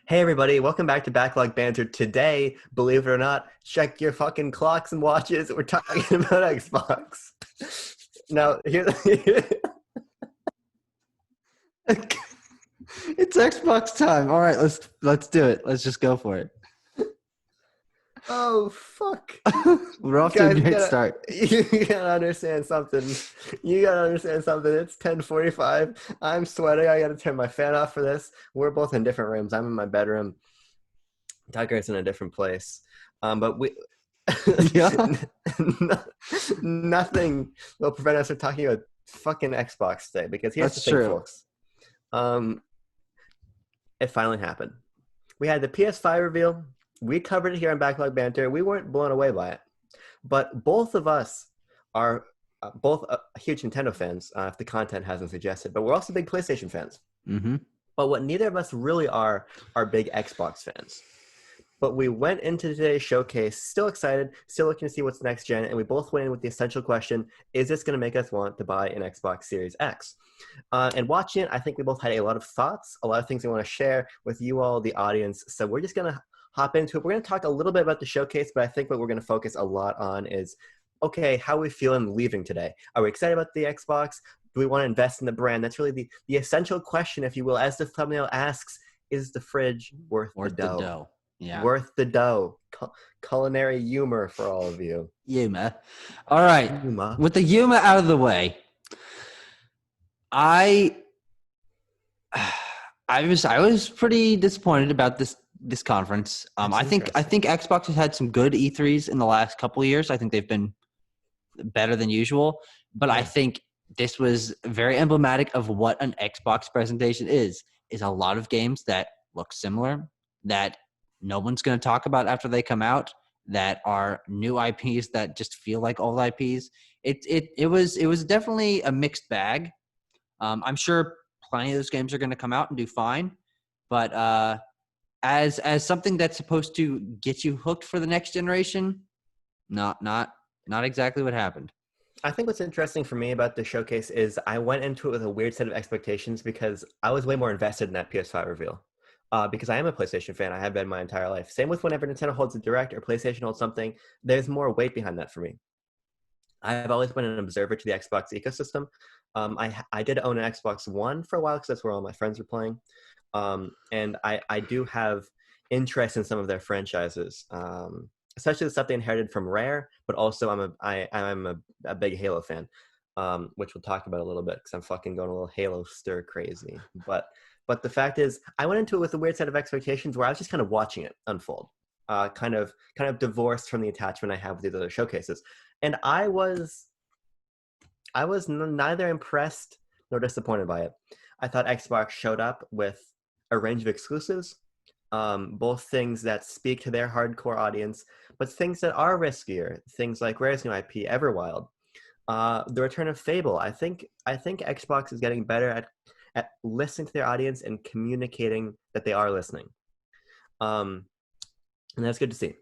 Hey everybody, welcome back to Backlog Banter. Today, believe it or not, check your fucking clocks and watches. We're talking about Xbox. Now, here, It's Xbox time. All right, let's do it. Let's just go for it. oh fuck, We're off to a guys, great start. you gotta understand something. You gotta understand something. It's 10:45. I'm sweating. I gotta turn my fan off for this. We're both in different rooms. I'm in my bedroom. Tucker's in a different place. But we Yeah, nothing will prevent us from talking about fucking Xbox today. Because here's the that's thing, true. folks. Um, it finally happened. We had the PS5 reveal. We covered it here on Backlog Banter. We weren't blown away by it, but both of us are both huge Nintendo fans, if the content hasn't suggested. But we're also big PlayStation fans. Mm-hmm. But what neither of us really are big Xbox fans. But we went into today's showcase still excited, still looking to see what's next gen, and we both went in with the essential question, is this going to make us want to buy an Xbox Series X? And watching it, I think we both had a lot of thoughts, a lot of things we want to share with you all, the audience. So we're just going to hop into it. We're going to talk a little bit about the showcase, but I think what we're going to focus a lot on is, okay, how are we feeling leaving today? Are we excited about the Xbox? Do we want to invest in the brand? That's really the essential question, if you will, as the thumbnail asks, is the fridge worth the Worth the dough? dough. Yeah. Worth the dough. Culinary humor for all of you. Yuma. All right. Yuma. With the Yuma out of the way, I I was pretty disappointed about this conference. I think Xbox has had some good E3s in the last couple of years. I think they've been better than usual, but I Yeah. think this was very emblematic of what an Xbox presentation is a lot of games that look similar, that no one's going to talk about after they come out, that are new IPs that just feel like old IPs. It was definitely a mixed bag. I'm sure plenty of those games are going to come out and do fine, but as something that's supposed to get you hooked for the next generation, not exactly what happened. I think what's interesting for me about the showcase is I went into it with a weird set of expectations because I was way more invested in that PS5 reveal. Because I am a PlayStation fan. I have been my entire life. Same with whenever Nintendo holds a direct or PlayStation holds something, there's more weight behind that for me. I've always been an observer to the Xbox ecosystem. I did own an Xbox One for a while because that's where all my friends were playing. And I do have interest in some of their franchises, especially the stuff they inherited from Rare. But also, I'm a big Halo fan, which we'll talk about a little bit because I'm fucking going a little Halo stir crazy. But the fact is, I went into it with a weird set of expectations where I was just kind of watching it unfold, kind of divorced from the attachment I have with these other showcases. And I was neither impressed nor disappointed by it. I thought Xbox showed up with a range of exclusives, both things that speak to their hardcore audience, but things that are riskier, things like Rare's new IP, Everwild, the return of Fable. I think Xbox is getting better at listening to their audience and communicating that they are listening, and that's good to see.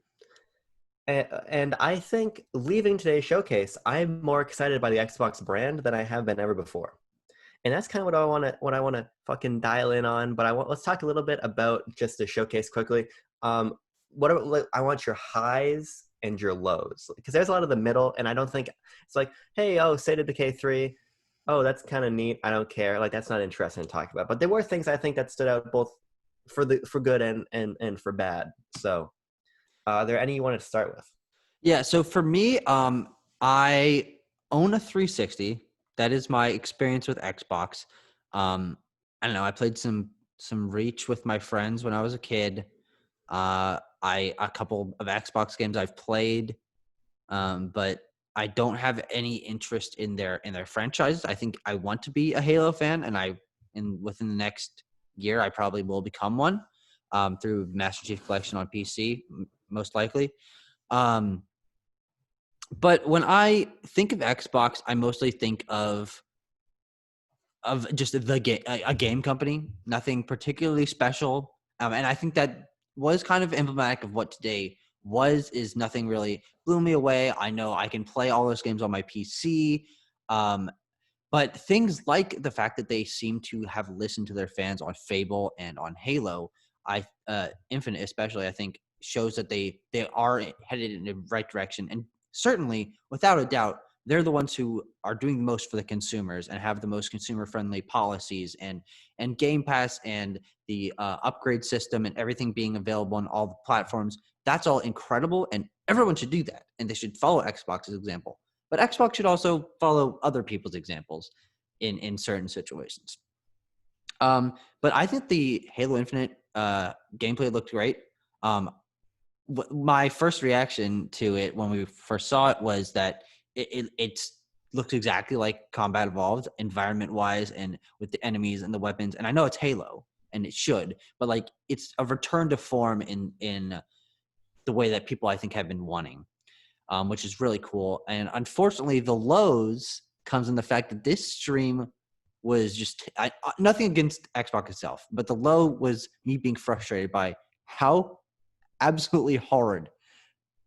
And I think leaving today's showcase, I'm more excited by the Xbox brand than I have been ever before. And that's kind of what I want to fucking dial in on. But let's talk a little bit about just the showcase quickly. I want your highs and your lows, because there's a lot of the middle, and I don't think it's like, hey, oh, State of Decay 3. Oh, that's kind of neat. I don't care. Like, that's not interesting to talk about. But there were things I think that stood out both for good and for bad. So, are there any you wanted to start with? Yeah, so for me, I own a 360. That is my experience with Xbox. I don't know. I played some Reach with my friends when I was a kid. I a couple of Xbox games I've played, but I don't have any interest in their franchises. I think I want to be a Halo fan, and within the next year I probably will become one, through Master Chief Collection on PC, most likely. Um, but when I think of Xbox, I mostly think of just the game, a game company, nothing particularly special. And I think that was kind of emblematic of what today is nothing really blew me away. I know I can play all those games on my PC. Um, but things like the fact that they seem to have listened to their fans on Fable and on Halo, Infinite especially, I think, shows that they are headed in the right direction. And certainly, without a doubt, they're the ones who are doing the most for the consumers and have the most consumer friendly policies, and Game Pass and the upgrade system and everything being available on all the platforms. That's all incredible, and everyone should do that, and they should follow Xbox's example. But Xbox should also follow other people's examples in certain situations. But I think the Halo Infinite gameplay looked great. Um, my first reaction to it when we first saw it was that it looks exactly like Combat Evolved, environment wise, and with the enemies and the weapons. And I know it's Halo, and it should, but like it's a return to form in the way that people I think have been wanting, which is really cool. And unfortunately, the lows comes in the fact that this stream was just nothing against Xbox itself, but the low was me being frustrated by how absolutely horrid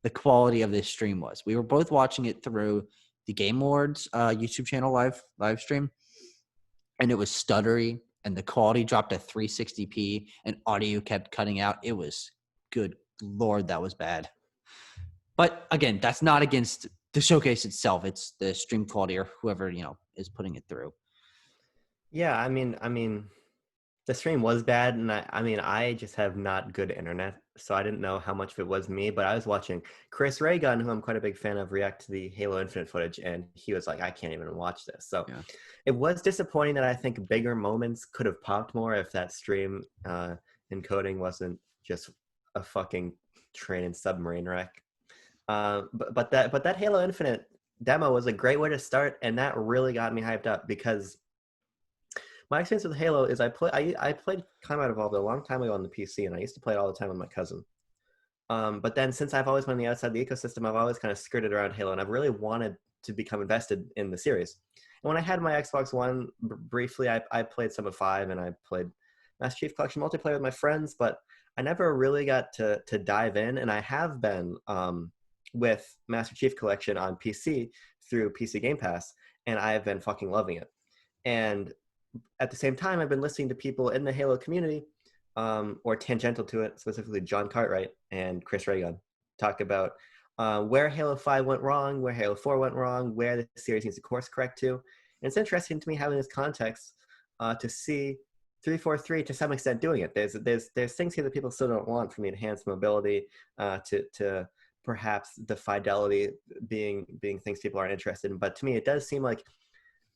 the quality of this stream was. We were both watching it through the Game Awards YouTube channel live stream, and it was stuttery, and the quality dropped to 360p, and audio kept cutting out. It was, good Lord, that was bad. But again, that's not against the showcase itself. It's the stream quality or whoever, is putting it through. Yeah, I mean, the stream was bad, and I just have not good internet, so I didn't know how much of it was me. But I was watching Chris Raygun, who I'm quite a big fan of, react to the Halo Infinite footage, and he was like, "I can't even watch this." So Yeah. it was disappointing that I think bigger moments could have popped more if that stream encoding wasn't just a fucking train and submarine wreck. But that Halo Infinite demo was a great way to start, and that really got me hyped up because my experience with Halo is I played Combat Evolved a long time ago on the PC, and I used to play it all the time with my cousin. But then since I've always been on the outside of the ecosystem, I've always kind of skirted around Halo, and I've really wanted to become invested in the series. And when I had my Xbox One, briefly, I played some of 5, and I played Master Chief Collection multiplayer with my friends, but I never really got to dive in, and I have been with Master Chief Collection on PC through PC Game Pass, and I've been fucking loving it. And at the same time, I've been listening to people in the Halo community, or tangential to it, specifically John Cartwright and Chris Raygun, talk about where Halo 5 went wrong, where Halo 4 went wrong, where the series needs to course correct to. And it's interesting to me having this context to see 343 to some extent doing it. There's things here that people still don't want, from the enhanced mobility to perhaps the fidelity being things people aren't interested in. But to me, it does seem like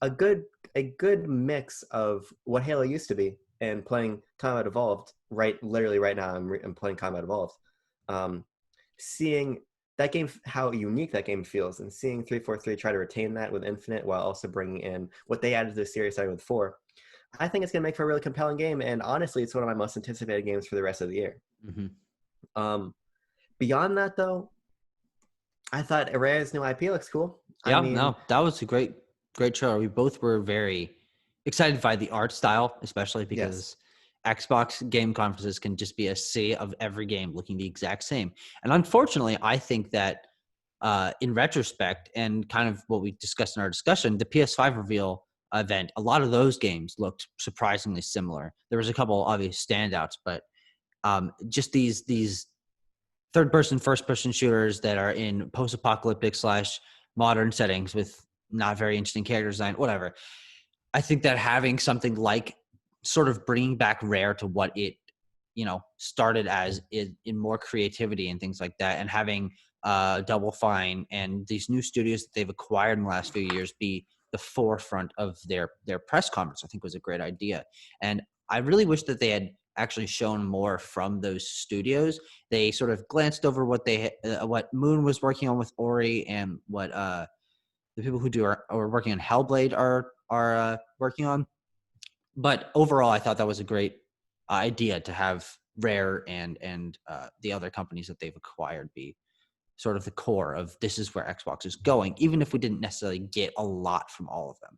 a good mix of what Halo used to be and playing Combat Evolved. Literally right now, I'm playing Combat Evolved. Seeing that game, how unique that game feels, and seeing 343 try to retain that with Infinite while also bringing in what they added to the series starting with 4. I think it's going to make for a really compelling game, and honestly, it's one of my most anticipated games for the rest of the year. Mm-hmm. Beyond that, though, I thought Rare's new IP looks cool. Yeah, I mean, no, that was a great trailer. We both were very excited by the art style, especially yes. because Xbox game conferences can just be a sea of every game looking the exact same. And unfortunately, I think that in retrospect, and kind of what we discussed in our discussion, the PS5 reveal event, a lot of those games looked surprisingly similar. There was a couple obvious standouts, but just these third person, first person shooters that are in post apocalyptic / modern settings with not very interesting character design, whatever. I think that having something like sort of bringing back Rare to what it, started as in more creativity and things like that, and having Double Fine and these new studios that they've acquired in the last few years be the forefront of their press conference, I think was a great idea. And I really wish that they had actually shown more from those studios. They sort of glanced over what Moon was working on with Ori, and what the people who are working on Hellblade are working on. But overall, I thought that was a great idea to have Rare and the other companies that they've acquired be sort of the core of this is where Xbox is going, even if we didn't necessarily get a lot from all of them.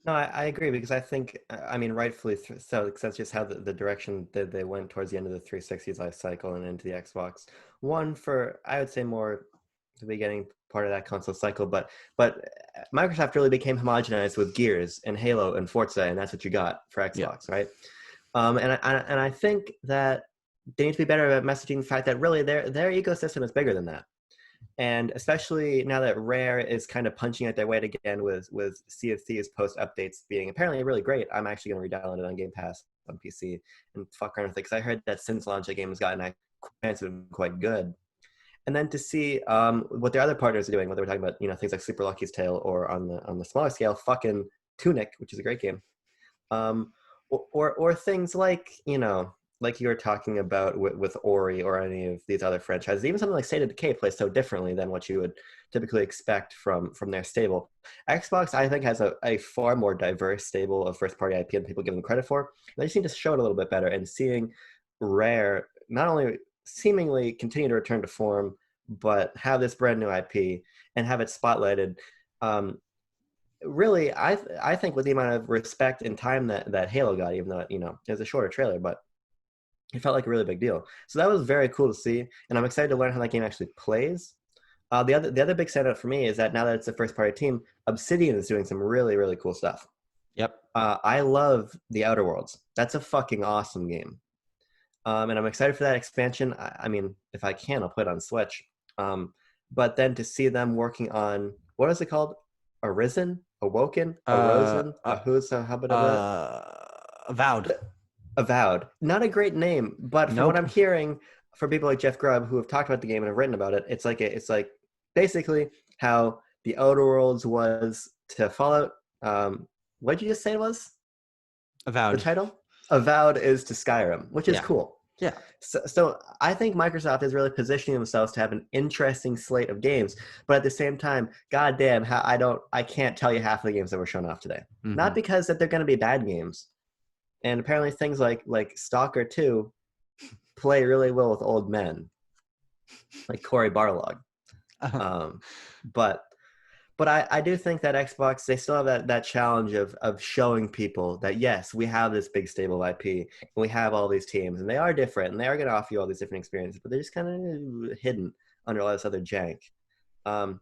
No, I agree, because I think, I mean, rightfully so, because that's just how the direction that they went towards the end of the 360's life cycle and into the Xbox One for, I would say, more the beginning part of that console cycle. But Microsoft really became homogenized with Gears and Halo and Forza, and that's what you got for Yeah. Xbox, right? And I think that they need to be better about messaging the fact that really their ecosystem is bigger than that. And especially now that Rare is kind of punching at their weight again with Sea of Thieves post updates being apparently really great, I'm actually going to re-download it on Game Pass on PC and fuck around with it because I heard that since launch the game has gotten quite good. And then to see what their other partners are doing, whether we're talking about things like Super Lucky's Tale or on the smaller scale, fucking Tunic, which is a great game, um, or things like like you were talking about with Ori or any of these other franchises. Even something like State of Decay plays so differently than what you would typically expect from their stable. Xbox, I think, has a far more diverse stable of first party IP than people give them credit for. They just need to show it a little bit better. And seeing Rare not only seemingly continue to return to form, but have this brand new IP and have it spotlighted. Really, I think with the amount of respect and time that Halo got, even though it was a shorter trailer, but it felt like a really big deal. So that was very cool to see, and I'm excited to learn how that game actually plays. The other big standout for me is that now that it's a first party team, Obsidian is doing some really really cool stuff. Yep. I love the Outer Worlds. That's a fucking awesome game. And I'm excited for that expansion. I mean, if I can, I'll put it on Switch. But then to see them working on what is it called? Arisen, Awoken, Uh, Arosen, uh, Who's how about Avowed. Avowed. Not a great name, but from what Nope. I'm hearing from people like Jeff Grubb who have talked about the game and have written about it, it's like basically how the Outer Worlds was to Fallout. What did you just say it was? The Avowed. title? Avowed is to Skyrim, which is Yeah. cool. Yeah. So I think Microsoft is really positioning themselves to have an interesting slate of games, but at the same time, goddamn, I can't tell you half of the games that were shown off today. Hmm. Not because that they're going to be bad games, and apparently things like Stalker 2 play really well with old men, like Cory Barlog. Um, but I do think that Xbox, they still have that challenge of showing people that yes, we have this big stable of IP and we have all these teams and they are different and they are going to offer you all these different experiences, but they're just kind of hidden under all this other jank. Um,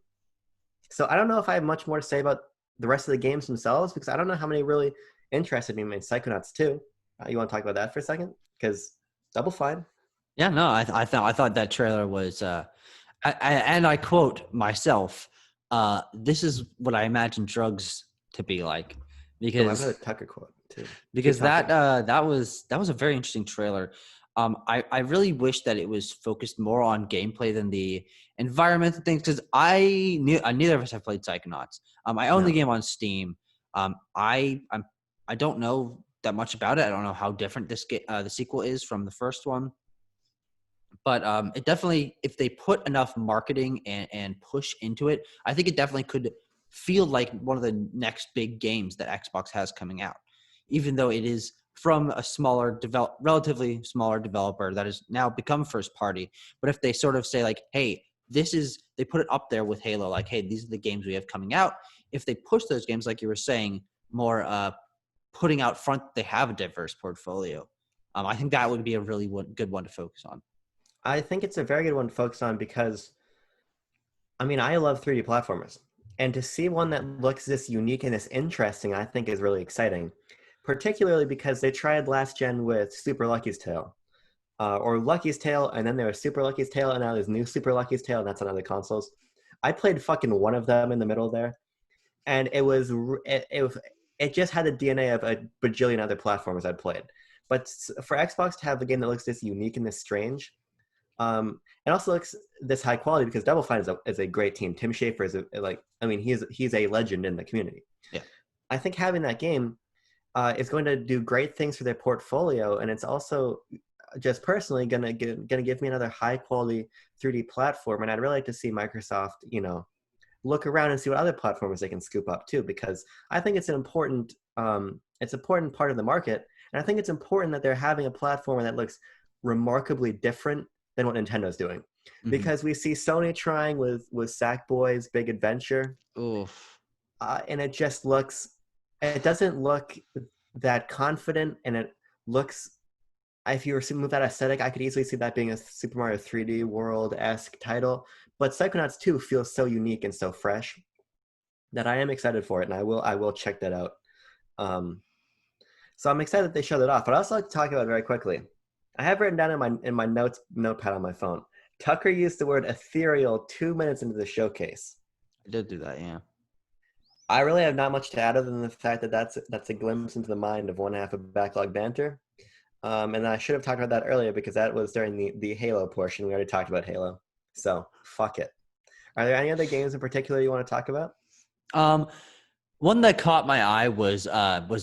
so I don't know if I have much more to say about the rest of the games themselves because I don't know how many really interested me in Psychonauts 2. You want to talk about that for a second? Because Double Fine. Yeah. No, I thought that trailer was, and I quote myself, "This is what I imagine drugs to be like," Oh, I've because got a Tucker quote too. Keep because talking. that was a very interesting trailer. I really wish that it was focused more on gameplay than the environment and things because neither of us have played Psychonauts. I own the No. game on Steam. I don't know that much about it. I don't know how different the sequel is from the first one, but it definitely, if they put enough marketing and push into it, I think it definitely could feel like one of the next big games that Xbox has coming out, even though it is from a relatively smaller developer that has now become first party. But if they sort of say like, hey, they put it up there with Halo, like, hey, these are the games we have coming out. If they push those games, like you were saying, more putting out front, they have a diverse portfolio. I think that would be a really good one to focus on. I think it's a very good one to focus on because I mean, I love 3D platformers. And to see one that looks this unique and this interesting, I think is really exciting. Particularly because they tried last gen with Super Lucky's Tale. Or Lucky's Tale, and then there was Super Lucky's Tale, and now there's new Super Lucky's Tale, and that's on other consoles. I played fucking one of them in the middle there, and it just had the DNA of a bajillion other platformers I'd played. But for Xbox to have a game that looks this unique and this strange, it also looks this high quality because Double Fine is a great team. Tim Schafer is he's a legend in the community. Yeah. I think having that game is going to do great things for their portfolio, and it's also just personally gonna give me another high quality 3D platform. And I'd really like to see Microsoft, look around and see what other platforms they can scoop up too, because I think it's important part of the market, and I think it's important that they're having a platform that looks remarkably different than what Nintendo's doing, Mm-hmm. because we see Sony trying with Sackboy's Big Adventure, Oof. and it doesn't look that confident, and it looks. If you were to move that aesthetic, I could easily see that being a Super Mario 3D World-esque title. But Psychonauts 2 feels so unique and so fresh that I am excited for it, and I will check that out. Um, so I'm excited that they showed it off. But I also like to talk about it very quickly. I have written down in my notes notepad on my phone. Tucker used the word ethereal 2 minutes into the showcase. I did do that, yeah. I really have not much to add other than the fact that that's a glimpse into the mind of one half of backlog banter. And I should have talked about that earlier because that was during the Halo portion. We already talked about Halo, so fuck it. Are there any other games in particular you want to talk about? Um, One that caught my eye was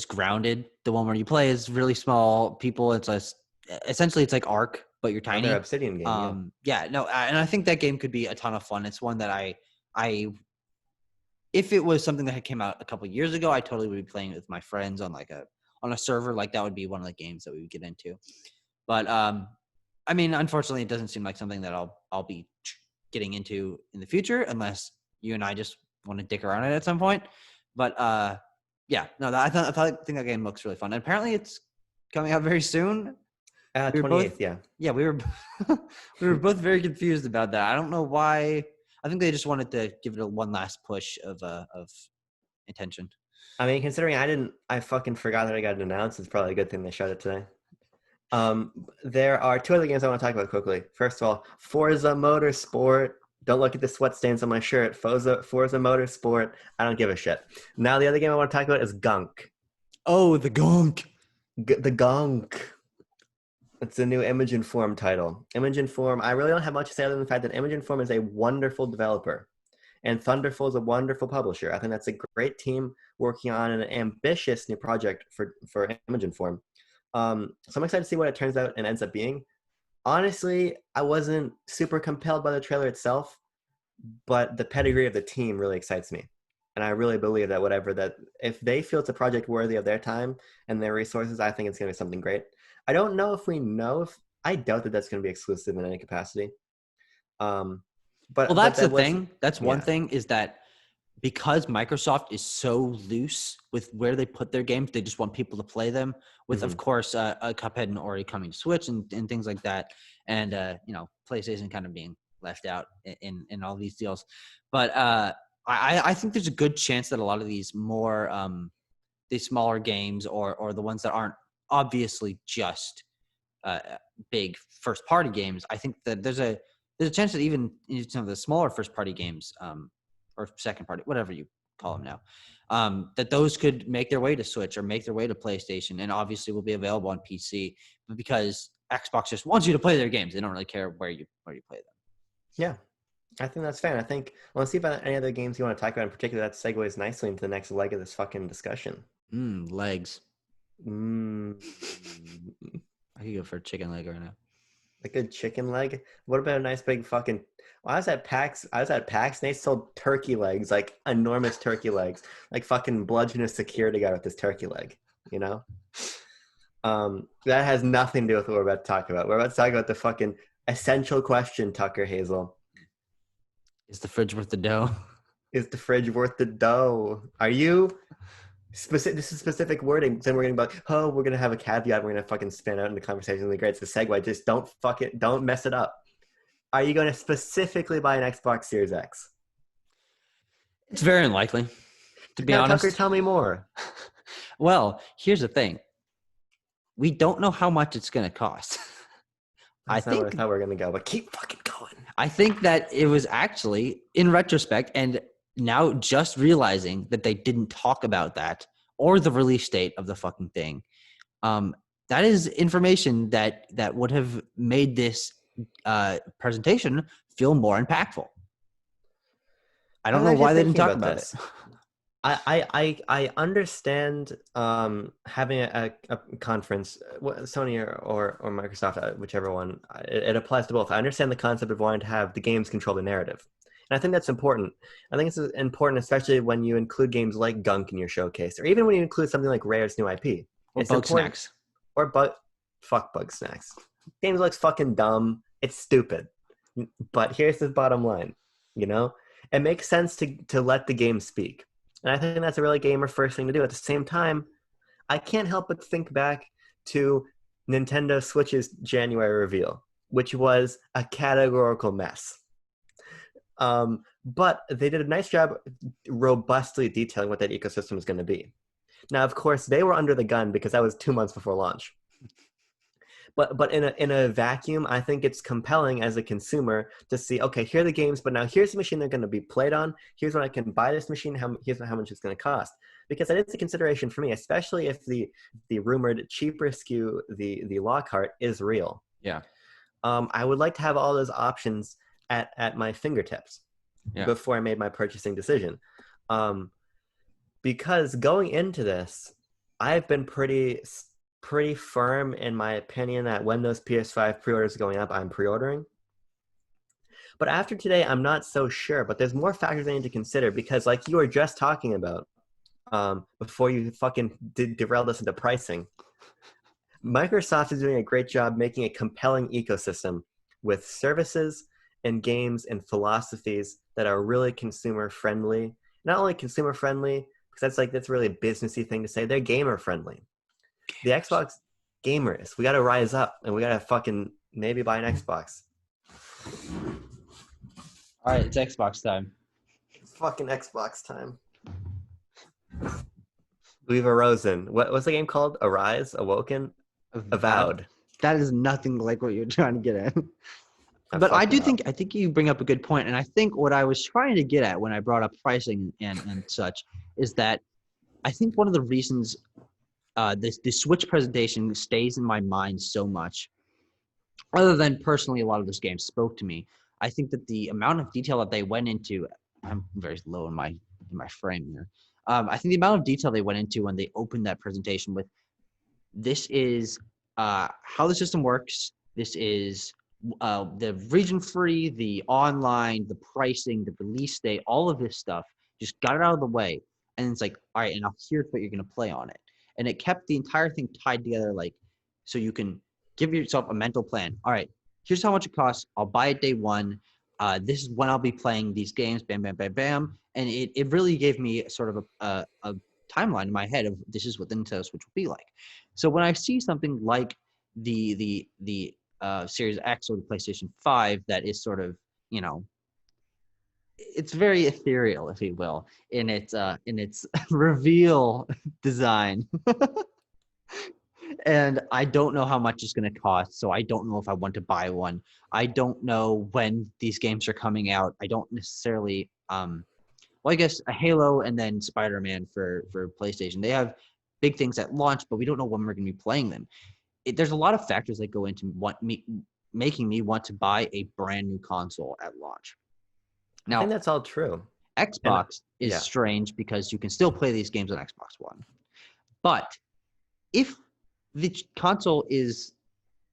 Grounded, the one where you play as really small people. Essentially it's like Ark, but you're Another tiny. Obsidian game, yeah. Yeah, no, and I think that game could be a ton of fun. It's one that I if it was something that had came out a couple years ago, I totally would be playing it with my friends on on a server. Like that would be one of the games that we would get into. But I mean, unfortunately, it doesn't seem like something that I'll be getting into in the future unless you and I just want to dick around it at some point. But yeah, no, I think that game looks really fun. And apparently, it's coming out very soon. We were 28th, both, yeah. yeah, we were we were both very confused about that. I don't know why. I think they just wanted to give it one last push of attention. I mean, considering I fucking forgot that I got it announced. It's probably a good thing they showed it today. There are two other games I want to talk about quickly. First of all, Forza Motorsport. Don't look at the sweat stains on my shirt. Forza Motorsport. I don't give a shit. Now the other game I want to talk about is Gunk. Oh, the gunk. The Gunk. It's a new Image Inform title. Image Inform. I really don't have much to say other than the fact that Image Inform is a wonderful developer, and Thunderful is a wonderful publisher. I think that's a great team working on an ambitious new project for Image Inform. So I'm excited to see what it turns out and ends up being. Honestly, I wasn't super compelled by the trailer itself, but the pedigree of the team really excites me. And I really believe that if they feel it's a project worthy of their time and their resources, I think it's going to be something great. I don't know if we know if I doubt that that's going to be exclusive in any capacity. Um, Well, but that's the that was, thing. That's one yeah. thing is that because Microsoft is so loose with where they put their games, they just want people to play them. With, of course, a Cuphead and Ori coming to Switch and things like that, and PlayStation kind of being left out in all these deals. But I think there's a good chance that a lot of these these smaller games or the ones that aren't obviously just big first party games, I think that there's a chance that even some of the smaller first party games or second party, whatever you call them now, that those could make their way to Switch or make their way to PlayStation, and obviously will be available on PC. But because Xbox just wants you to play their games, they don't really care where you play them. Yeah, I think that's fair. I think, well, let's see about any other games you want to talk about in particular. That segues nicely into the next leg of this fucking discussion. Legs. Mm. I could go for a chicken leg right now. A good chicken leg. What about a nice big fucking? Well, I was at PAX. And they sold turkey legs, like enormous turkey legs, like fucking bludgeon a security guard with this turkey leg. You know, that has nothing to do with what we're about to talk about. We're about to talk about the fucking essential question, Tucker Hazel. Is the fridge worth the dough? Is the fridge worth the dough? Are you? This is specific wording. Then we're gonna be like, oh, we're gonna have a caveat. We're gonna fucking spin out into conversation. It'll be great. It's a segue. Just don't mess it up. Are you going to specifically buy an Xbox Series X? It's very unlikely, to be Now, honest. Tucker, tell me more. Well, here's the thing. We don't know how much it's going to cost. That's not where I thought we were going to go, but keep fucking going. I think that it was actually, in retrospect, and now just realizing that they didn't talk about that or the release date of the fucking thing, that is information that would have made this presentation feel more impactful. I don't know why they didn't talk about it. I understand having a conference, Sony or Microsoft, whichever one, it applies to both. I understand the concept of wanting to have the games control the narrative. And I think that's important. I think it's important, especially when you include games like Gunk in your showcase, or even when you include something like Rare's new IP. Or It's Bugsnax. Fuck Bugsnax. Games looks fucking dumb. It's stupid. But here's the bottom line, it makes sense to let the game speak. And I think that's a really gamer first thing to do. At the same time, I can't help but think back to Nintendo Switch's January reveal, which was a categorical mess. But they did a nice job robustly detailing what that ecosystem is going to be. Now, of course, they were under the gun because that was 2 months before launch. but in a vacuum, I think it's compelling as a consumer to see, okay, here are the games, but now here's the machine they're going to be played on. Here's when I can buy this machine. Here's how much it's going to cost. Because that is a consideration for me, especially if the rumored cheaper SKU, the Lockhart, is real. Yeah. I would like to have all those options at my fingertips Yeah. before I made my purchasing decision. Because going into this, I've been pretty firm in my opinion that when those PS5 pre-orders are going up, I'm pre-ordering. But after today, I'm not so sure. But there's more factors I need to consider because, like you were just talking about, before you fucking derailed us into pricing, Microsoft is doing a great job making a compelling ecosystem with services and games and philosophies that are really consumer friendly. Not only consumer friendly, because that's really a businessy thing to say. They're gamer friendly. The Xbox gamers, we got to rise up and we got to fucking maybe buy an Xbox. All right, it's Xbox time. It's fucking Xbox time. We've arisen. What's the game called? Arise, awoken, avowed. That is nothing like what you're trying to get at. I But I fucked do it up. think you bring up a good point, and I think what I was trying to get at when I brought up pricing and such is that I think one of the reasons the Switch presentation stays in my mind so much, other than personally a lot of those games spoke to me, I think that the amount of detail that they went into, I'm very low in my frame here. I think the amount of detail they went into when they opened that presentation with, this is how the system works. This is the region free, the online, the pricing, the release date, all of this stuff. Just got it out of the way. And it's like, all right, and now here's what you're going to play on it. And it kept the entire thing tied together, like, so you can give yourself a mental plan. All right, here's how much it costs. I'll buy it day one. This is when I'll be playing these games. Bam, bam, bam, bam. And it really gave me sort of a timeline in my head of this is what the Nintendo Switch will be like. So when I see something like the Series X or the PlayStation 5 that is sort of, you know, it's very ethereal, if you will, in its reveal design. And I don't know how much it's going to cost, so I don't know if I want to buy one. I don't know when these games are coming out. I don't necessarily well, I guess a Halo and then Spider-Man for PlayStation. They have big things at launch, but we don't know when we're going to be playing them. There's a lot of factors that go into making me want to buy a brand new console at launch. I think Now, that's all true. And Xbox is yeah, strange because you can still play these games on Xbox One. But if the console is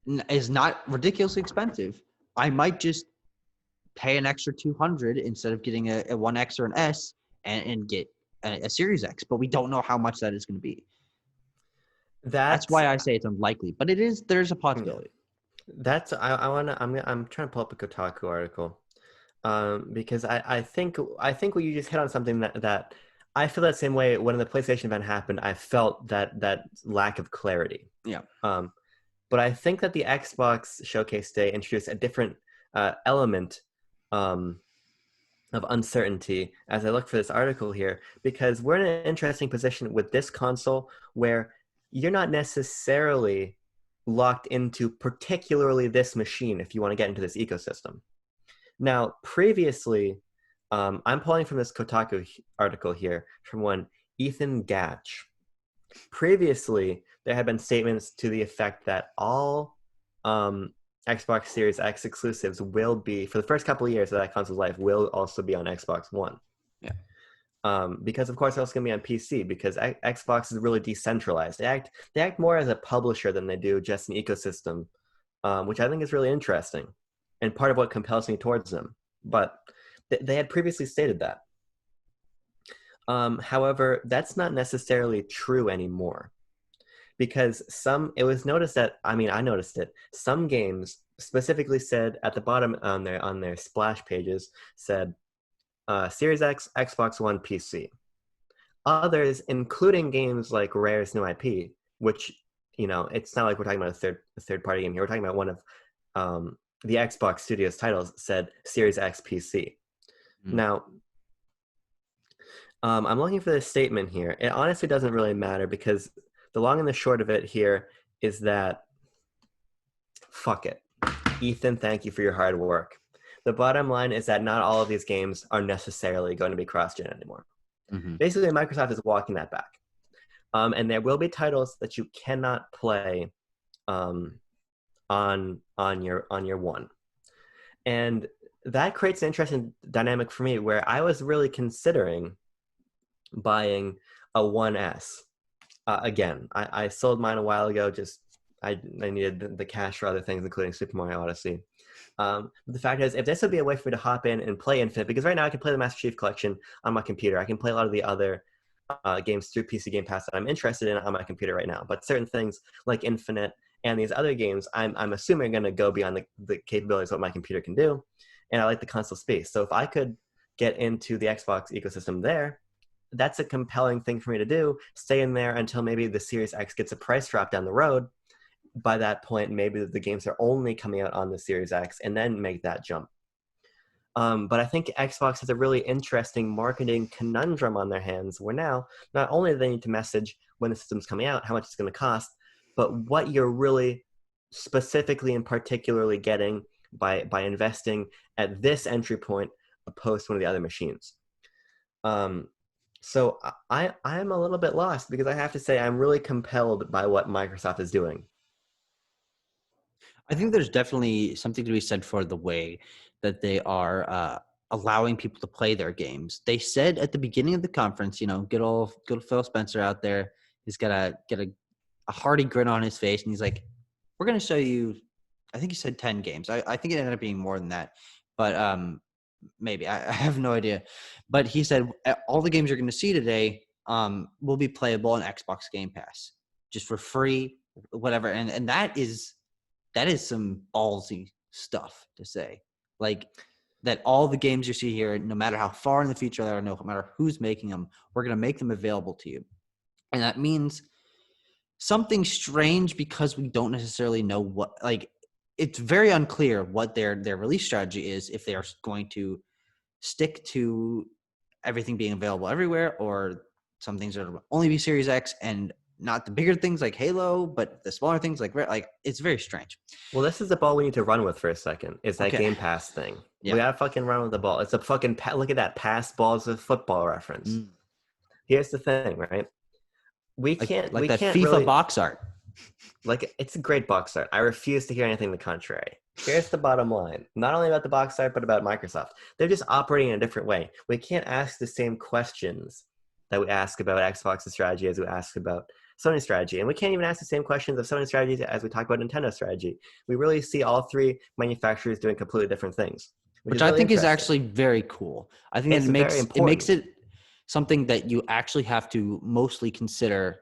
not ridiculously expensive, I might just pay an extra 200 instead of getting a 1X or an S and get a Series X. But we don't know how much that is going to be. That's that's why I say it's unlikely. But there's a yeah. possibility. That's I'm trying to pull up a Kotaku article, because I think what you just hit on something that I feel that same way when the PlayStation event happened. I felt that lack of clarity. Yeah. But I think that the Xbox Showcase Day introduced a different element of uncertainty as I look for this article here, because we're in an interesting position with this console where you're not necessarily locked into particularly this machine if you want to get into this ecosystem. Now, previously, I'm pulling from this Kotaku article here from one Ethan Gatch. Previously, there had been statements to the effect that all Xbox Series X exclusives will be, for the first couple of years of that console's life, will also be on Xbox One. Yeah. Because of course they're also going to be on PC because Xbox is really decentralized. They act more as a publisher than they do just an ecosystem, which I think is really interesting and part of what compels me towards them. But they had previously stated that. However, that's not necessarily true anymore because it was noticed that, I noticed it. Some games specifically said at the bottom on their splash pages said Series X, Xbox One, PC. Others, including games like Rare's new IP, which, it's not like we're talking about a third party game here. We're talking about one of the Xbox Studios titles, said Series X, PC. Now, I'm looking for this statement here. It honestly doesn't really matter because the long and the short of it here is that fuck it. Ethan, thank you for your hard work. The bottom line is that not all of these games are necessarily going to be cross-gen anymore. Mm-hmm. Basically, Microsoft is walking that back. And there will be titles that you cannot play on your one. And that creates an interesting dynamic for me where I was really considering buying a 1S. Again, I sold mine a while ago. Just I needed the cash for other things, including Super Mario Odyssey. But the fact is, if this would be a way for me to hop in and play Infinite, because right now I can play the Master Chief Collection on my computer. I can play a lot of the other games through PC Game Pass that I'm interested in on my computer right now. But certain things like Infinite and these other games, I'm assuming are going to go beyond the capabilities of what my computer can do. And I like the console space. So if I could get into the Xbox ecosystem there, that's a compelling thing for me to do. Stay in there until maybe the Series X gets a price drop down the road. By that point, maybe the games are only coming out on the Series X, and then make that jump. But I think Xbox has a really interesting marketing conundrum on their hands where now not only do they need to message when the system's coming out, how much it's going to cost, but what you're really specifically and particularly getting by investing at this entry point opposed to one of the other machines. So I'm a little bit lost because I have to say I'm really compelled by what Microsoft is doing. I think there's definitely something to be said for the way that they are allowing people to play their games. They said at the beginning of the conference, good old Phil Spencer out there, he's got a hearty grin on his face, and he's like, "We're going to show you." I think he said 10 games. I think it ended up being more than that, but maybe I have no idea. But he said all the games you're going to see today will be playable on Xbox Game Pass, just for free, whatever. And that is some ballsy stuff to say. Like, that all the games you see here, no matter how far in the future they are, no matter who's making them, we're going to make them available to you. And that means something strange because we don't necessarily know what, like, it's very unclear what their release strategy is, if they are going to stick to everything being available everywhere, or some things that will only be Series X and not the bigger things like Halo, but the smaller things like it's very strange. Well, this is the ball we need to run with for a second. Is that Okay. Game Pass thing? Yeah. We gotta fucking run with the ball. It's a fucking look at that pass balls of football reference. Here's the thing, right? We can't that FIFA really, box art. like, it's a great box art. I refuse to hear anything the contrary. Here's the bottom line. Not only about the box art, but about Microsoft. They're just operating in a different way. We can't ask the same questions that we ask about Xbox's strategy as we ask about Sony's strategy. And we can't even ask the same questions of Sony's strategy as we talk about Nintendo's strategy. We really see all three manufacturers doing completely different things. Which is I really think is interesting. actually very cool. I think It's it very makes important. it something that you actually have to mostly consider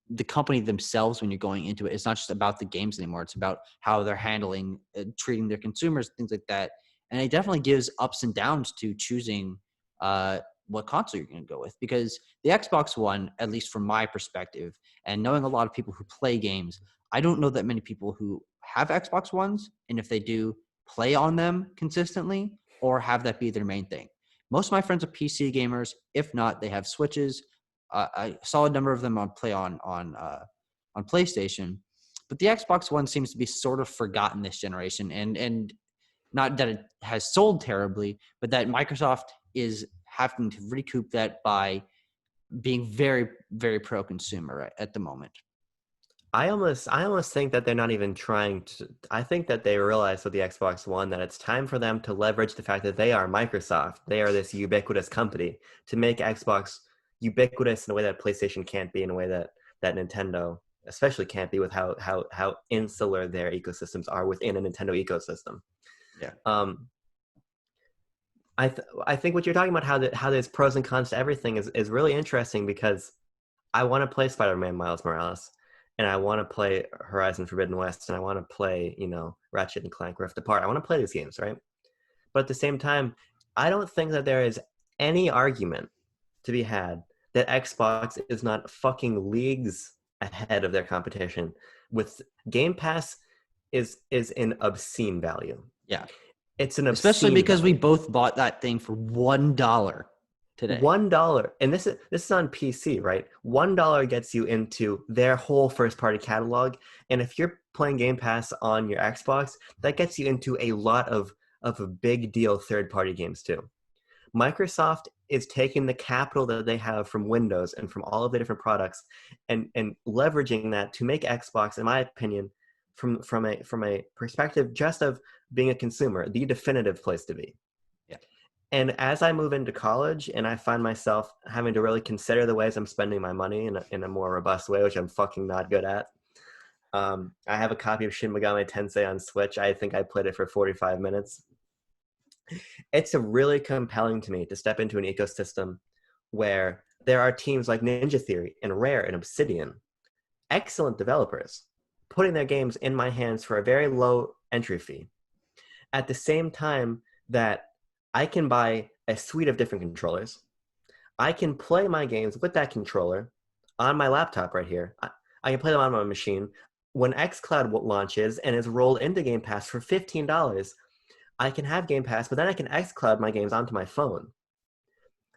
the company themselves when you're going into it. It's not just about the games anymore. It's about how they're handling, treating their consumers, things like that. And it definitely gives ups and downs to choosing what console you're going to go with. Because the Xbox One, at least from my perspective, and knowing a lot of people who play games, I don't know that many people who have Xbox Ones, and if they do, play on them consistently or have that be their main thing. Most of my friends are PC gamers. If not, they have Switches. A solid number of them play on PlayStation, but the Xbox One seems to be sort of forgotten this generation, and not that it has sold terribly, but that Microsoft is having to recoup that by being very, very pro-consumer at the moment. I almost think that they're not even trying to. I think that they realize with the Xbox One that it's time for them to leverage the fact that they are Microsoft. They are this ubiquitous company to make Xbox ubiquitous in a way that PlayStation can't be, in a way that Nintendo especially can't be, with how insular their ecosystems are within a Nintendo ecosystem. Yeah. I think what you're talking about, how there's pros and cons to everything, is really interesting, because I want to play Spider-Man Miles Morales, and I want to play Horizon Forbidden West, and I want to play, Ratchet and Clank Rift Apart. I want to play these games, right? But at the same time, I don't think that there is any argument to be had that Xbox is not fucking leagues ahead of their competition. With Game Pass is an obscene value. Yeah. It's an obscene Especially because value. we both bought that thing for $1 today. $1, and this is on PC, right? $1 gets you into their whole first party catalog, and if you're playing Game Pass on your Xbox, that gets you into a lot of big deal third-party games too. Microsoft is taking the capital that they have from Windows and from all of the different products and leveraging that to make Xbox, in my opinion, from a perspective just of being a consumer, the definitive place to be. Yeah. And as I move into college and I find myself having to really consider the ways I'm spending my money in a more robust way, which I'm fucking not good at. I have a copy of Shin Megami Tensei on Switch. I think I played it for 45 minutes. It's a really compelling to me to step into an ecosystem where there are teams like Ninja Theory and Rare and Obsidian, excellent developers, putting their games in my hands for a very low entry fee. At the same time that I can buy a suite of different controllers, I can play my games with that controller on my laptop right here. I can play them on my machine. When xCloud launches and is rolled into Game Pass for $15, I can have Game Pass, but then I can xCloud my games onto my phone.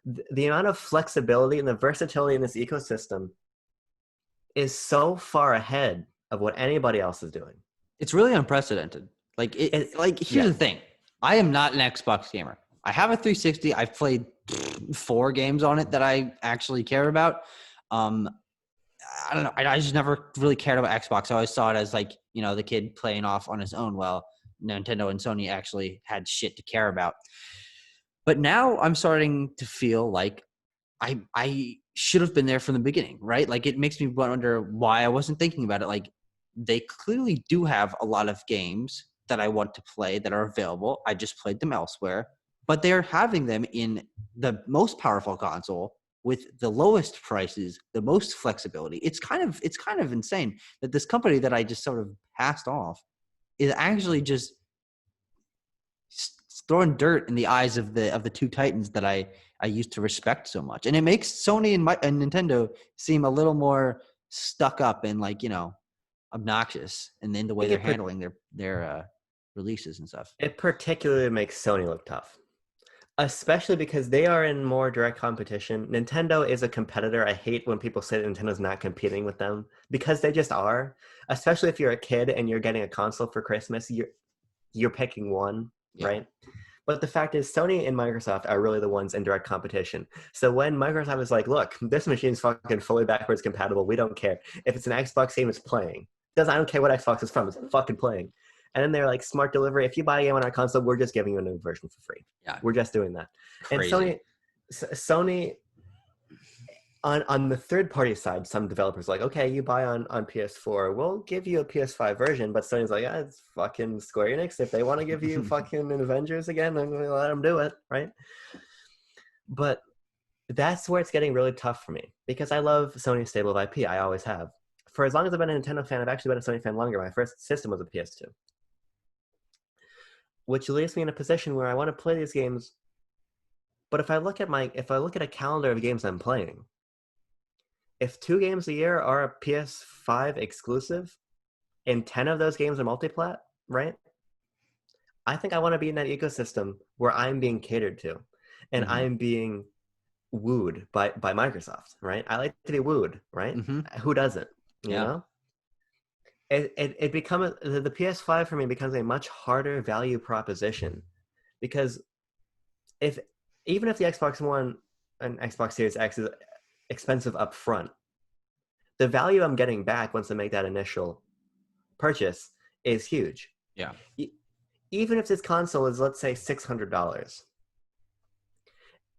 The amount of flexibility and the versatility in this ecosystem is so far ahead of what anybody else is doing. It's really unprecedented. Here's the thing. I am not an Xbox gamer. I have a 360. I've played 4 games on it that I actually care about. I don't know. I just never really cared about Xbox. I always saw it as the kid playing off on his own. Well, Nintendo and Sony actually had shit to care about. But now I'm starting to feel like I should have been there from the beginning, right? Like, it makes me wonder why I wasn't thinking about it. Like, they clearly do have a lot of games that I want to play that are available. I just played them elsewhere, but they're having them in the most powerful console with the lowest prices, the most flexibility. It's kind of insane that this company that I just sort of passed off is actually just throwing dirt in the eyes of the two titans that I used to respect so much. And it makes Sony and Nintendo seem a little more stuck up and obnoxious and in the way they're handling their releases and stuff. It particularly makes Sony look tough, especially because they are in more direct competition. Nintendo is a competitor. I hate when people say that Nintendo's not competing with them, because they just are. Especially if you're a kid and you're getting a console for Christmas, you're picking one, right? But the fact is, Sony and Microsoft are really the ones in direct competition. So when Microsoft is like, look, this machine's fucking fully backwards compatible, we don't care. If it's an Xbox game, it's playing. I don't care what Xbox is from, it's fucking playing. And then they're like, smart delivery. If you buy a game on our console, we're just giving you a new version for free. Yeah. We're just doing that. Crazy. And Sony on the third-party side, some developers are like, okay, you buy on PS4, we'll give you a PS5 version, but Sony's like, yeah, it's fucking Square Enix. If they want to give you fucking Avengers again, I'm going to let them do it, right? But that's where it's getting really tough for me, because I love Sony's stable of IP. I always have. For as long as I've been a Nintendo fan, I've actually been a Sony fan longer. My first system was a PS2. Which leaves me in a position where I want to play these games, but if I look at a calendar of games I'm playing, if 2 games a year are a PS5 exclusive, and 10 of those games are multiplat, right? I think I want to be in that ecosystem where I'm being catered to, and I'm being wooed by Microsoft, right? I like to be wooed, right? Who doesn't? You know? It becomes the PS5 for me becomes a much harder value proposition, because even if the Xbox One and Xbox Series X is expensive up front, the value I'm getting back once I make that initial purchase is huge. Yeah. Even if this console is, let's say, $600,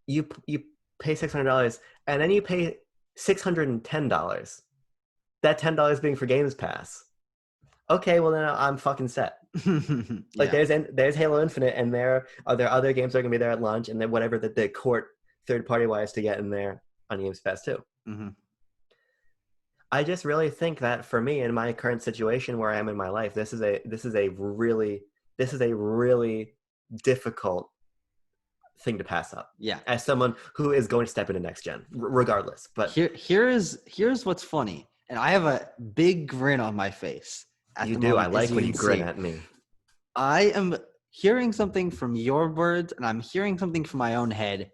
you pay $600 and then you pay $610. That $10 being for Games Pass. Okay, well then I'm fucking set. Like there's Halo Infinite, and there are other games that are gonna be there at launch, and then whatever the court third party wise to get in there on Games Pass too. I just really think that for me in my current situation where I am in my life, this is a really difficult thing to pass up. Yeah. As someone who is going to step into next gen, regardless. But here's what's funny, and I have a big grin on my face. You do. I like when you grin at me. I am hearing something from your words, and I'm hearing something from my own head.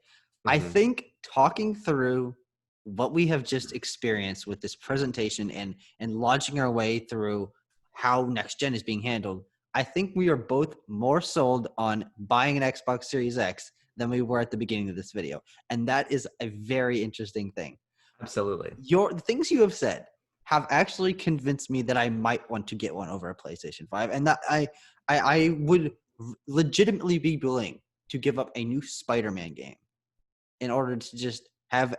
I think talking through what we have just experienced with this presentation and launching our way through how next gen is being handled, I think we are both more sold on buying an Xbox Series X than we were at the beginning of this video. And that is a very interesting thing. Absolutely. The things you have said have actually convinced me that I might want to get one over a PlayStation 5, and that I would legitimately be willing to give up a new Spider-Man game in order to just have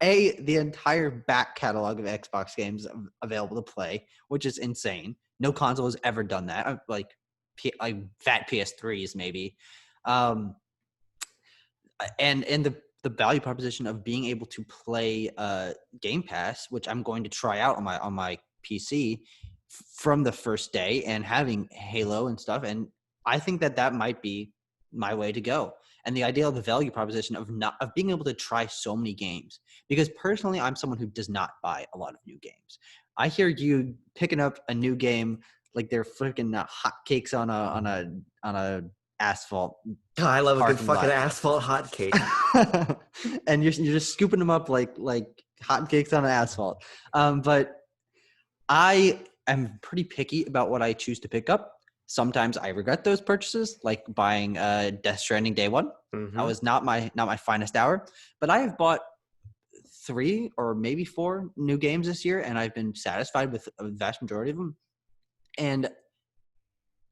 the entire back catalog of Xbox games available to play, which is insane. No console has ever done that. Like fat PS3s maybe. And the value proposition of being able to play Game Pass, which I'm going to try out on my PC from the first day, and having Halo and stuff, and I think that might be my way to go. And the idea of the value proposition of being able to try so many games, because personally I'm someone who does not buy a lot of new games. I hear you picking up a new game like they're freaking hotcakes on a asphalt Oh, I love a good parking fucking lot. asphalt hotcake. And you're just scooping them up like hotcakes on an asphalt. But I am pretty picky about what I choose to pick up. Sometimes I regret those purchases, like buying Death Stranding Day One. That Mm-hmm. was not my finest hour. But I have bought 3 or maybe 4 new games this year, and I've been satisfied with a vast majority of them. And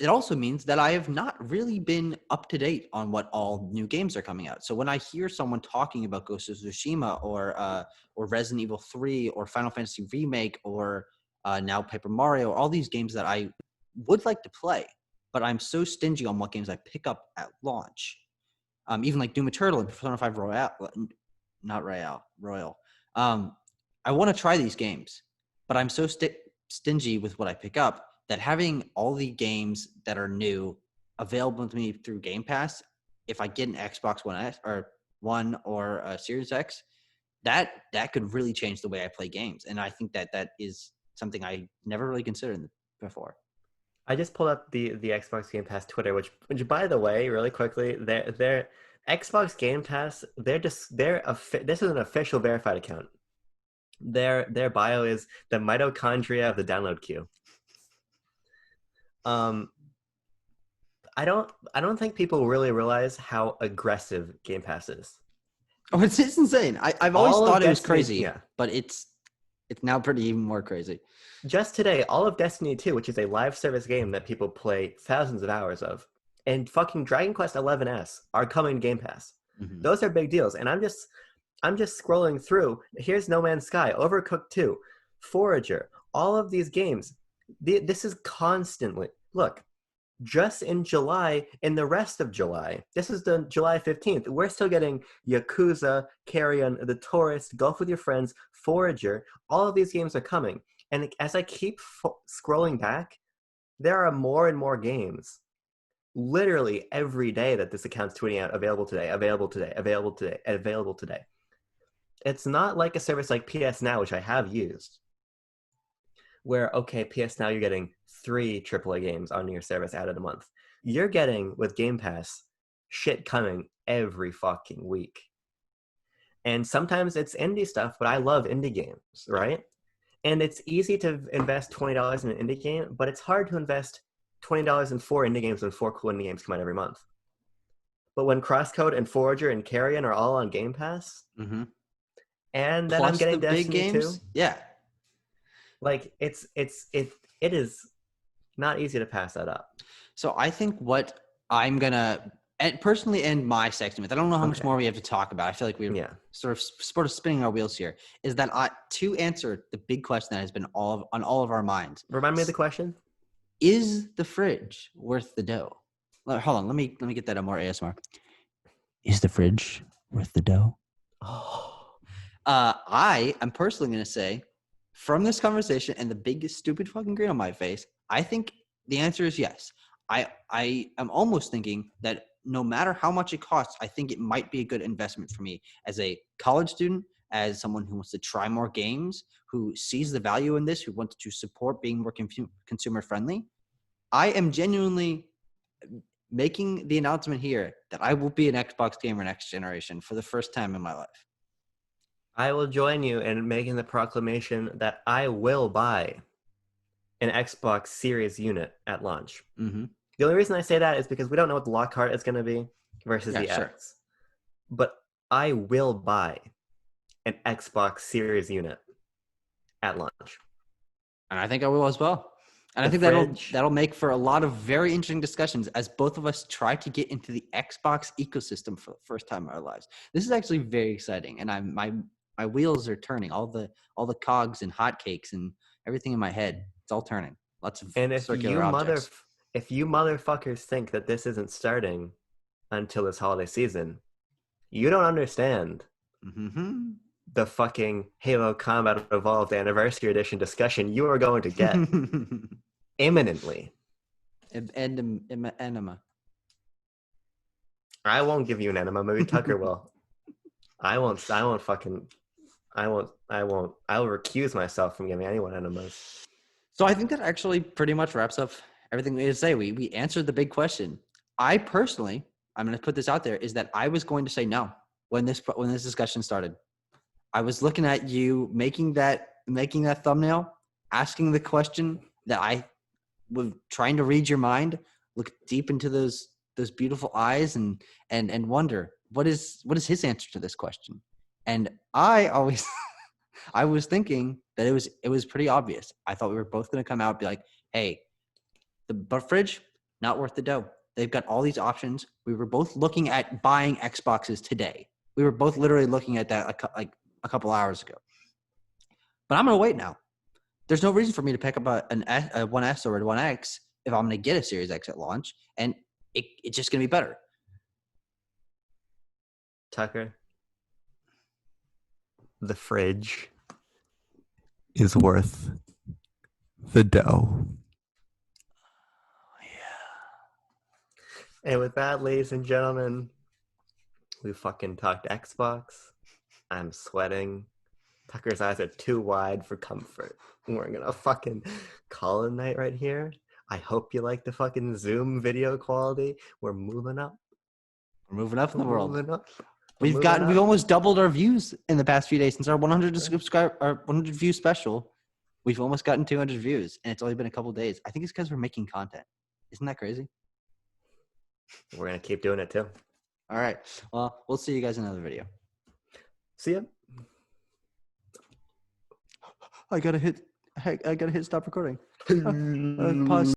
it also means that I have not really been up to date on what all new games are coming out. So when I hear someone talking about Ghost of Tsushima or Resident Evil 3 or Final Fantasy Remake or now Paper Mario, all these games that I would like to play, but I'm so stingy on what games I pick up at launch. Even like Doom Eternal and Persona 5 Royale, not Royale, Royal. I want to try these games, but I'm so stingy with what I pick up that having all the games that are new available to me through Game Pass, if I get an Xbox One or a Series X, that could really change the way I play games. And I think that is something I never really considered before. I just pulled up the Xbox Game Pass Twitter, which by the way, really quickly, their Xbox Game Pass, this is an official verified account. Their bio is the mitochondria of the download queue. Um, I don't think people really realize how aggressive Game Pass is. Oh, it's insane. I've always All of thought it was Destiny, crazy, yeah. but it's now pretty even more crazy. Just today, all of Destiny 2, which is a live service game that people play thousands of hours of, and fucking Dragon Quest 11S are coming to Game Pass. Mm-hmm. Those are big deals, and I'm just scrolling through. Here's No Man's Sky, Overcooked 2, Forager, all of these games. This is constantly look. Just in July, in the rest of July, this is the July 15th, we're still getting Yakuza, Carrion, The Tourist, Golf with Your Friends, Forager. All of these games are coming. And as I keep scrolling back, there are more and more games literally every day that this account's tweeting out available today, available today, available today, available today. It's not like a service like PS Now, which I have used, where, okay, PS Now, you're getting 3 AAA games on your service added a month. You're getting, with Game Pass, shit coming every fucking week. And sometimes it's indie stuff, but I love indie games, right? And it's easy to invest $20 in an indie game, but it's hard to invest $20 in 4 indie games when 4 cool indie games come out every month. But when Crosscode and Forager and Carrion are all on Game Pass, Mm-hmm. and then I'm Plus the getting big Destiny games, 2, yeah. like it is not easy to pass that up. So I think what I'm gonna personally end my segment. I don't know how much Okay. more we have to talk about. I feel like we're Yeah. sort of spinning our wheels here. Is that to answer the big question that has been on all of our minds? Remind me of the question. Is the fridge worth the dough? Hold on, let me get that more ASMR. Is the fridge worth the dough? Oh, I am personally going to say, from this conversation and the biggest stupid fucking grin on my face, I think the answer is yes. I am almost thinking that no matter how much it costs, I think it might be a good investment for me as a college student, as someone who wants to try more games, who sees the value in this, who wants to support being more consumer friendly. I am genuinely making the announcement here that I will be an Xbox gamer next generation for the first time in my life. I will join you in making the proclamation that I will buy an Xbox Series unit at launch. Mm-hmm. The only reason I say that is because we don't know what the Lockhart is going to be versus Yeah, the sure. X. But I will buy an Xbox Series unit at launch. And I think I will as well. And I The think fridge, that'll make for a lot of very interesting discussions as both of us try to get into the Xbox ecosystem for the first time in our lives. This is actually very exciting, and my wheels are turning. All the cogs and hotcakes and everything in my head, it's all turning. Lots of and circular objects. if you motherfuckers think that this isn't starting until this holiday season, you don't understand Mm-hmm. the fucking Halo Combat Evolved Anniversary Edition discussion you are going to get imminently. Enema. I won't give you an enema. Maybe Tucker will. I won't. I won't fucking. I won't. I won't. I will recuse myself from giving anyone enemas. So I think that actually pretty much wraps up everything we had to say. We answered the big question. I personally, I'm going to put this out there, is that I was going to say no when this discussion started. I was looking at you making that thumbnail, asking the question that I was trying to read your mind, look deep into those beautiful eyes, and wonder what is his answer to this question. And I always I was thinking that it was pretty obvious. I thought we were both going to come out and be like, hey, the fridge, not worth the dough. They've got all these options. We were both looking at buying Xboxes today. We were both literally looking at that like a couple hours ago. But I'm going to wait now. There's no reason for me to pick up a 1S or a 1X if I'm going to get a Series X at launch. And it's just going to be better. Tucker, the fridge is worth the dough. And with that, ladies and gentlemen, we fucking talked Xbox. I'm sweating. Tucker's eyes are too wide for comfort. We're gonna fucking call it a night right here. I hope you like the fucking Zoom video quality. We're moving up. We're moving up in We're the world. moving up. We've almost doubled our views in the past few days since our 100 view special. We've almost gotten 200 views, and it's only been a couple days. I think it's because we're making content. Isn't that crazy? We're gonna keep doing it too. All right. Well, we'll see you guys in another video. See ya. I gotta hit stop recording. Pause.